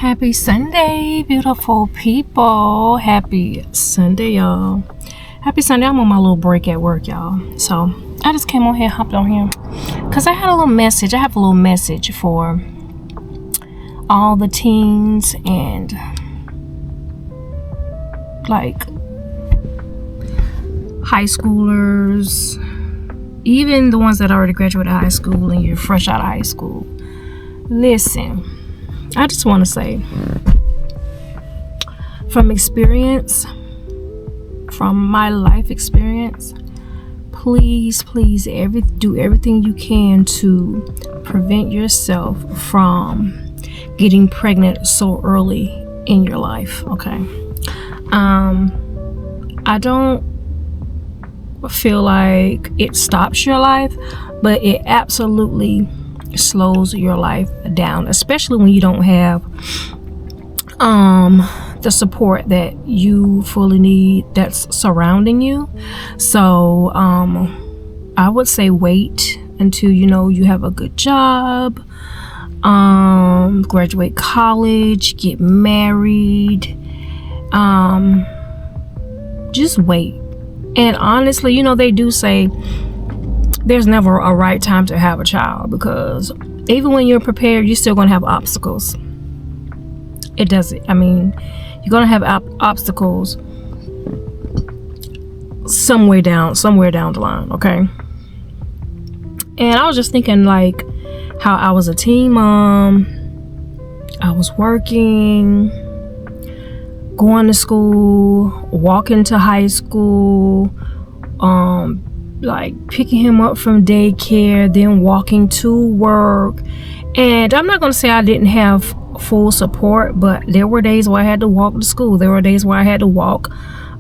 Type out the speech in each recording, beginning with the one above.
Happy Sunday, beautiful people. Happy Sunday, y'all. Happy Sunday. I'm on my little break at work, y'all. So I just came on here, hopped on here, because I had a little message. I have a little message for all the teens and like high schoolers, even the ones that already graduated high school and you're fresh out of high school. Listen, I just want to say, from experience, from my life experience, please do everything you can to prevent yourself from getting pregnant so early in your life. Okay. I don't feel like it stops your life, but it absolutely slows your life down, especially when you don't have the support that you fully need that's surrounding you. So I would say wait until you have a good job, graduate college, get married, just wait. And honestly, they do say there's never a right time to have a child, because even when you're prepared, you're still going to have obstacles. It doesn't. I mean, you're going to have obstacles somewhere down the line, okay? And I was just thinking, like, how I was a teen mom, I was working, going to school, walking to high school, like picking him up from daycare, then walking to work. And I'm not going to say I didn't have full support, but there were days where I had to walk to school. There were days where I had to walk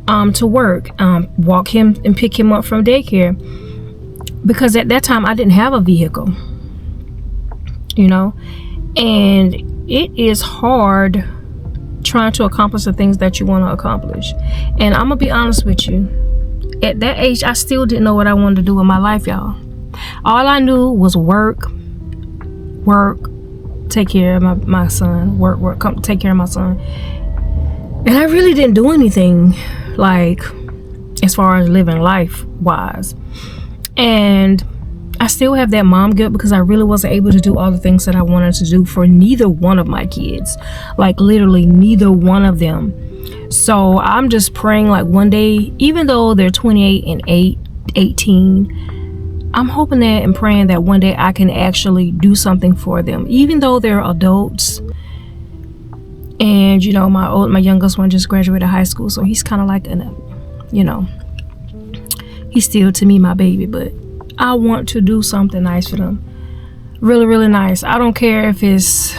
to work, walk him and pick him up from daycare, because at that time I didn't have a vehicle, and it is hard trying to accomplish the things that you want to accomplish. And I'm gonna be honest with you, at that age I still didn't know what I wanted to do with my life, y'all. All I knew was work, take care of my son, work, come take care of my son. And I really didn't do anything like as far as living life wise. And I still have that mom guilt, because I really wasn't able to do all the things that I wanted to do for neither one of my kids, like literally neither one of them. So I'm just praying, like, one day, even though they're 28 and 18, I'm hoping that and praying that one day I can actually do something for them, even though they're adults. And my youngest one just graduated high school, so he's kind of like he's still to me my baby, but I want to do something nice for them. Really, really nice. I don't care if it's,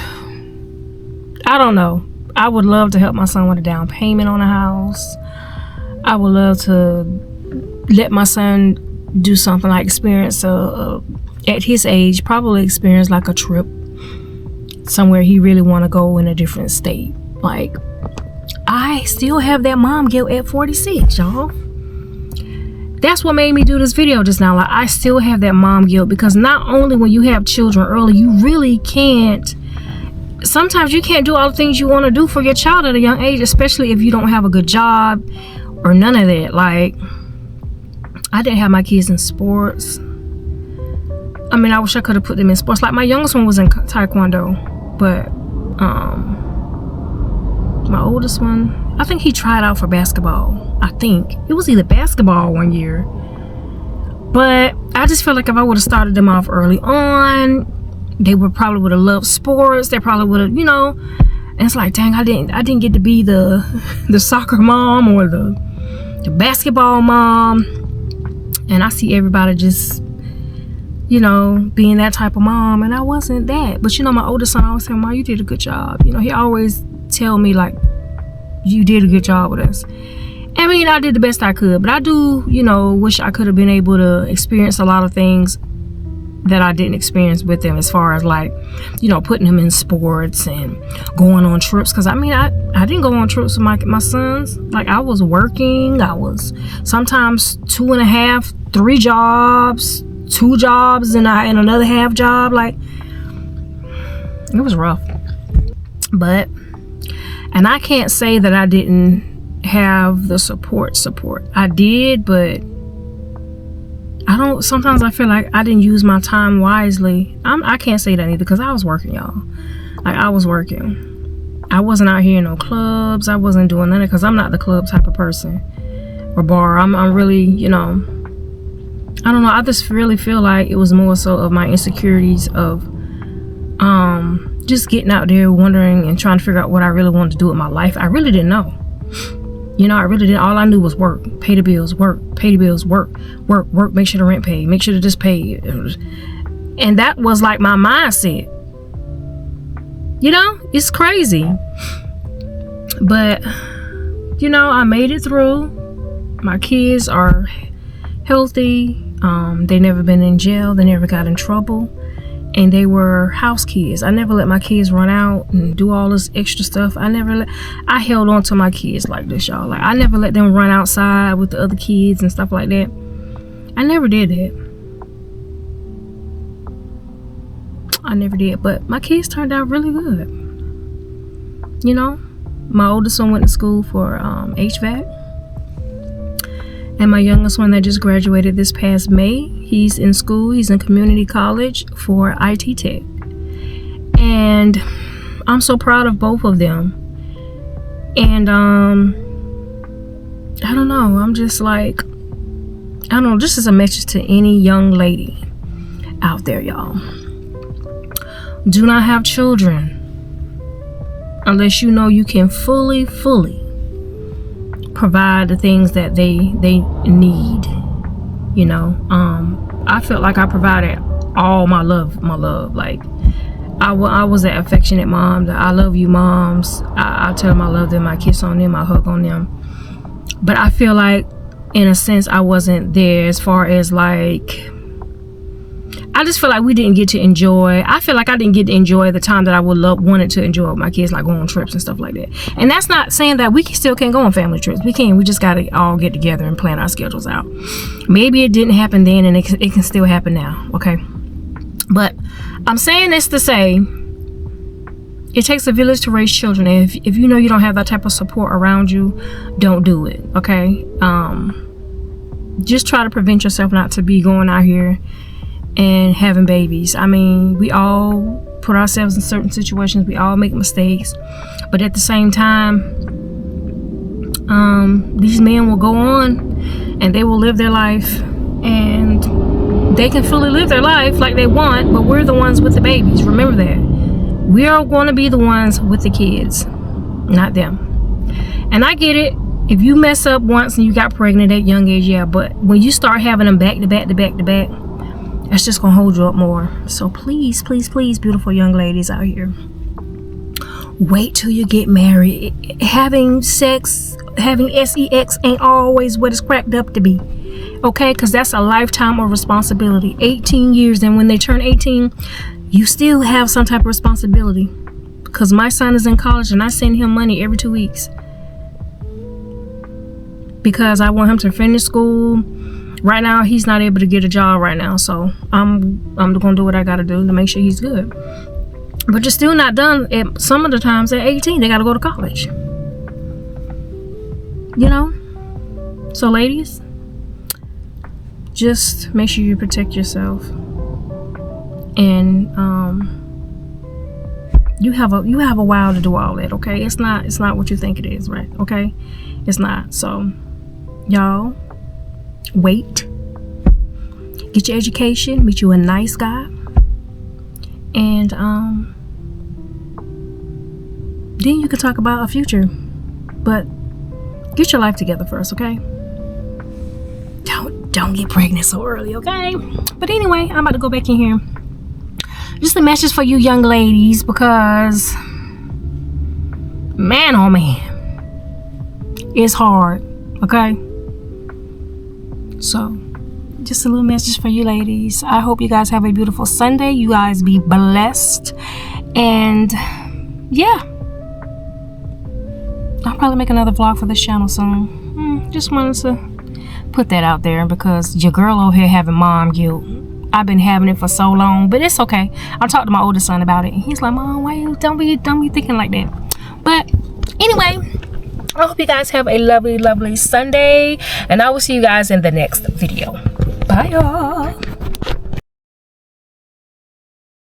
I don't know. I would love to help my son with a down payment on a house. I would love to let my son do something like experience at his age, probably experience like a trip somewhere he really want to go in a different state. Like, I still have that mom guilt at 46, y'all. That's what made me do this video just now. Like, I still have that mom guilt, because not only when you have children early, you really can't, sometimes you can't do all the things you want to do for your child at a young age, especially if you don't have a good job or none of that. Like, I didn't have my kids in sports. I mean, I wish I could have put them in sports. Like, my youngest one was in Taekwondo, but my oldest one, I think he tried out for basketball. I think it was either basketball one year, but I just feel like if I would have started them off early on, they would have loved sports. They probably would have, and it's like, dang, I didn't get to be the soccer mom or the basketball mom. And I see everybody just, being that type of mom, and I wasn't that. But my oldest son always said, "Mom, you did a good job." He always tell me, like, you did a good job with us. I mean, I did the best I could, but I do, wish I could have been able to experience a lot of things that I didn't experience with them, as far as like, putting them in sports and going on trips. Because I mean, I didn't go on trips with my sons. Like, I was working. I was sometimes 2.5, 3 jobs, 2 jobs, and another half job. Like, it was rough. But, and I can't say that I didn't have the support. I did, but sometimes I feel like I didn't use my time wisely. I can't say that either, because I was working, y'all. Like, I was working. I wasn't out here in no clubs. I wasn't doing none of it, because I'm not the club type of person or bar. I'm really, you know, I don't know. I just really feel like it was more so of my insecurities of just getting out there wondering and trying to figure out what I really wanted to do with my life. I really didn't know. You know, I really didn't. All I knew was work, pay the bills, work, pay the bills, work, make sure the rent paid, make sure that this paid. And that was like my mindset. You know, it's crazy. But, you know, I made it through. My kids are healthy. They never been in jail. They never got in trouble. And they were house kids. I never let my kids run out and do all this extra stuff. I held on to my kids like this, y'all. Like, I never let them run outside with the other kids and stuff like that. I never did that. I never did. But my kids turned out really good. You know, my oldest one went to school for HVAC. And my youngest one that just graduated this past May, he's in school. He's in community college for IT Tech. And I'm so proud of both of them. And I don't know. I'm just like, I don't know. This is a message to any young lady out there, y'all. Do not have children unless you know you can fully provide the things that they need. You know, I felt like I provided all my love. Like, I was that affectionate mom, that I love you moms. I tell them I love them, I kiss on them, I hug on them. But I feel like, in a sense, I wasn't there as far as like, I just feel like we didn't get to enjoy. I feel like I didn't get to enjoy the time that I wanted to enjoy with my kids, like going on trips and stuff like that. And that's not saying that we still can't go on family trips. We can. We just got to all get together and plan our schedules out. Maybe it didn't happen then, and it can still happen now. Okay. But I'm saying this to say, it takes a village to raise children. And if you know you don't have that type of support around you, don't do it. Okay. Just try to prevent yourself not to be going out here and having babies. I mean, we all put ourselves in certain situations. We all make mistakes. But at the same time, these men will go on and they will live their life, and they can fully live their life like they want, but we're the ones with the babies. Remember that. We are going to be the ones with the kids, not them. And I get it. If you mess up once and you got pregnant at a young age, yeah. But when you start having them back to back, that's just gonna hold you up more. So please, beautiful young ladies out here, wait till you get married. Having sex, having sex ain't always what it's cracked up to be. Okay, because that's a lifetime of responsibility. 18 years, and when they turn 18, you still have some type of responsibility. Because my son is in college and I send him money every 2 weeks, because I want him to finish school. Right now, he's not able to get a job right now, so I'm gonna do what I gotta do to make sure he's good. But you're still not done. At some of the times at 18, they gotta go to college. You know? So ladies, just make sure you protect yourself. And you have a while to do all that, okay? It's not what you think it is, right? Okay? It's not. So y'all, wait, get your education, meet you a nice guy, and then you can talk about a future. But get your life together first, okay? Don't get pregnant so early, okay? But anyway, I'm about to go back in here. Just a message for you young ladies, because man, oh man, it's hard, okay? So just a little message for you ladies. I hope you guys have a beautiful Sunday. You guys be blessed. And yeah, I'll probably make another vlog for this channel soon. Just wanted to put that out there, because your girl over here having mom guilt. I've been having it for so long, but it's okay. I talked to my oldest son about it. He's like, Mom, why you don't be thinking like that? But anyway, I hope you guys have a lovely Sunday, and I will see you guys in the next video. Bye, y'all.